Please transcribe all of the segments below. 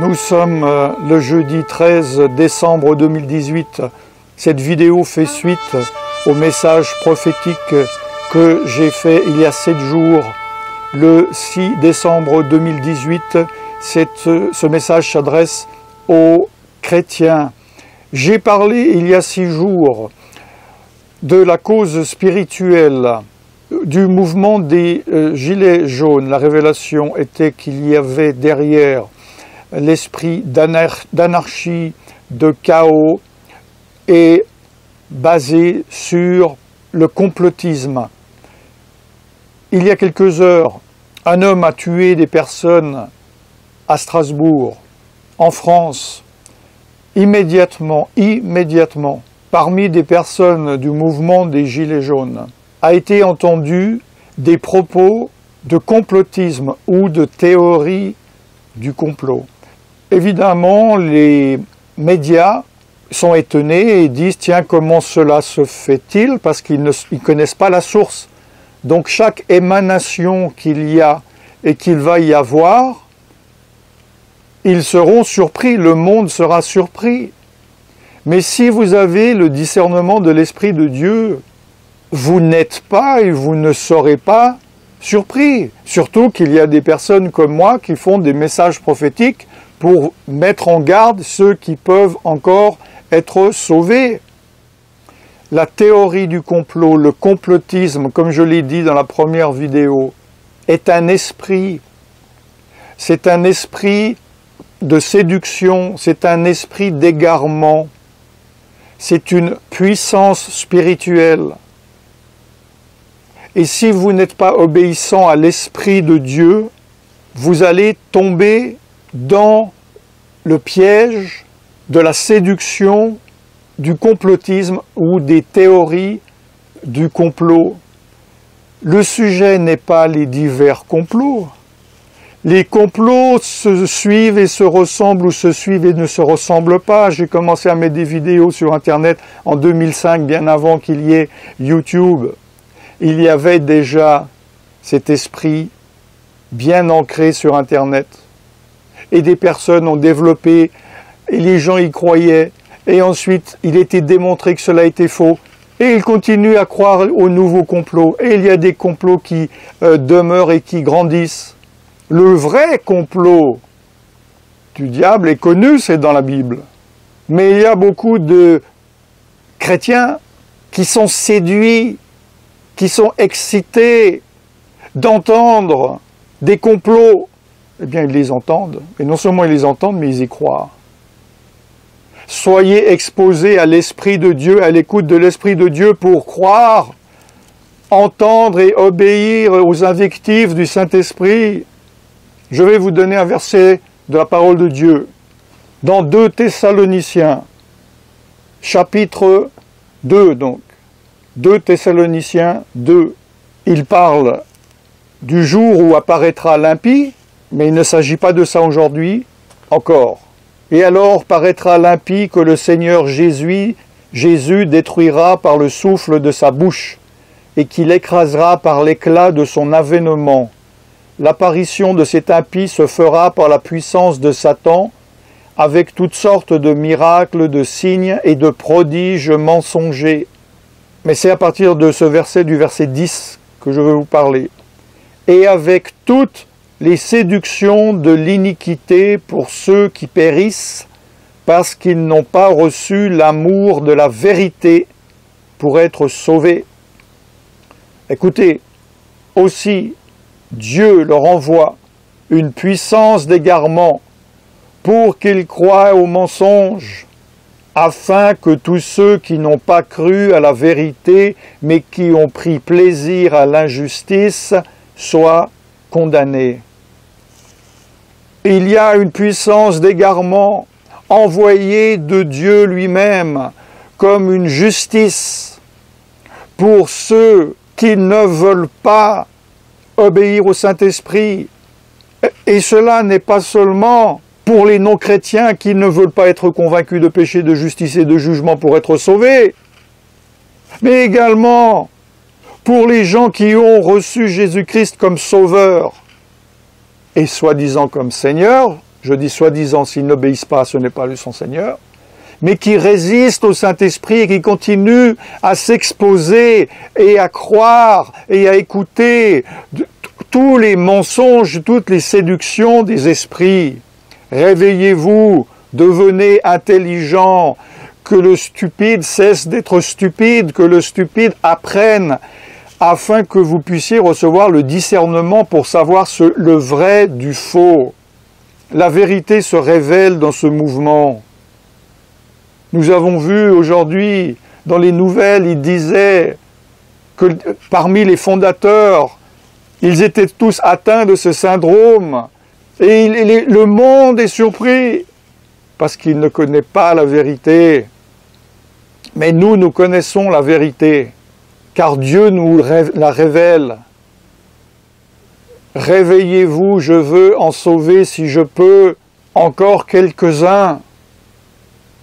Nous sommes le jeudi 13 décembre 2018. Cette vidéo fait suite au message prophétique que j'ai fait il y a 7 jours, le 6 décembre 2018. Ce message s'adresse aux chrétiens. J'ai parlé il y a 6 jours de la cause spirituelle du mouvement des Gilets jaunes. La révélation était qu'il y avait derrière l'esprit d'anarchie, de chaos, est basé sur le complotisme. Il y a quelques heures, un homme a tué des personnes à Strasbourg, en France, immédiatement, parmi des personnes du mouvement des Gilets jaunes, a été entendu des propos de complotisme ou de théorie du complot. Évidemment, les médias sont étonnés et disent « Tiens, comment cela se fait-il ?» parce qu'ils ne connaissent pas la source. Donc chaque émanation qu'il y a et qu'il va y avoir, ils seront surpris, le monde sera surpris. Mais si vous avez le discernement de l'Esprit de Dieu, vous n'êtes pas et vous ne serez pas surpris. Surtout qu'il y a des personnes comme moi qui font des messages prophétiques pour mettre en garde ceux qui peuvent encore être sauvés. La théorie du complot, le complotisme, comme je l'ai dit dans la première vidéo, est un esprit. C'est un esprit de séduction, c'est un esprit d'égarement. C'est une puissance spirituelle. Et si vous n'êtes pas obéissant à l'Esprit de Dieu, vous allez tomber dans le piège de la séduction, du complotisme ou des théories du complot. Le sujet n'est pas les divers complots. Les complots se suivent et se ressemblent ou se suivent et ne se ressemblent pas. J'ai commencé à mettre des vidéos sur Internet en 2005, bien avant qu'il y ait YouTube. Il y avait déjà cet esprit bien ancré sur Internet. Et des personnes ont développé, et les gens y croyaient. Et ensuite, il était démontré que cela était faux. Et ils continuent à croire aux nouveaux complots. Et il y a des complots qui demeurent et qui grandissent. Le vrai complot du diable est connu, c'est dans la Bible. Mais il y a beaucoup de chrétiens qui sont séduits, qui sont excités d'entendre des complots. Eh bien, ils les entendent. Et non seulement ils les entendent, mais ils y croient. Soyez exposés à l'Esprit de Dieu, à l'écoute de l'Esprit de Dieu pour croire, entendre et obéir aux invectives du Saint-Esprit. Je vais vous donner un verset de la parole de Dieu. Dans 2 Thessaloniciens, chapitre 2 donc. 2 Thessaloniciens 2. Il parle du jour où apparaîtra l'impie, mais il ne s'agit pas de ça aujourd'hui encore. Et alors paraîtra l'impie que le Seigneur Jésus détruira par le souffle de sa bouche, et qu'il écrasera par l'éclat de son avènement. L'apparition de cet impie se fera par la puissance de Satan, avec toutes sortes de miracles, de signes et de prodiges mensongers. Mais c'est à partir de ce verset, du verset 10, que je veux vous parler. Et avec toutes les séductions de l'iniquité pour ceux qui périssent, parce qu'ils n'ont pas reçu l'amour de la vérité pour être sauvés. Écoutez, aussi, Dieu leur envoie une puissance d'égarement pour qu'ils croient aux mensonges, afin que tous ceux qui n'ont pas cru à la vérité, mais qui ont pris plaisir à l'injustice, soient condamnés. Il y a une puissance d'égarement envoyée de Dieu lui-même comme une justice pour ceux qui ne veulent pas obéir au Saint-Esprit. Et cela n'est pas seulement pour les non-chrétiens qui ne veulent pas être convaincus de péché, de justice et de jugement pour être sauvés, mais également pour les gens qui ont reçu Jésus-Christ comme sauveur et soi-disant comme Seigneur, je dis soi-disant, s'ils n'obéissent pas, ce n'est pas son Seigneur, mais qui résistent au Saint-Esprit et qui continuent à s'exposer et à croire et à écouter tous les mensonges, toutes les séductions des esprits. Réveillez-vous, devenez intelligents, que le stupide cesse d'être stupide, que le stupide apprenne, afin que vous puissiez recevoir le discernement pour savoir le vrai du faux. La vérité se révèle dans ce mouvement. Nous avons vu aujourd'hui, dans les nouvelles, il disait que parmi les fondateurs, ils étaient tous atteints de ce syndrome. Et le monde est surpris, parce qu'il ne connaît pas la vérité. Mais nous connaissons la vérité, car Dieu nous la révèle. Réveillez-vous, je veux en sauver, si je peux, encore quelques-uns.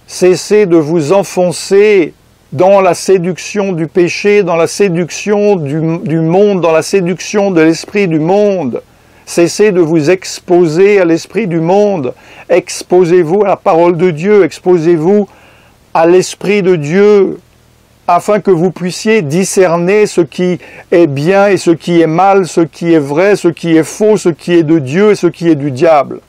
Cessez de vous enfoncer dans la séduction du péché, dans la séduction du monde, dans la séduction de l'esprit du monde. Cessez de vous exposer à l'esprit du monde. Exposez-vous à la parole de Dieu, exposez-vous à l'Esprit de Dieu, afin que vous puissiez discerner ce qui est bien et ce qui est mal, ce qui est vrai, ce qui est faux, ce qui est de Dieu et ce qui est du diable.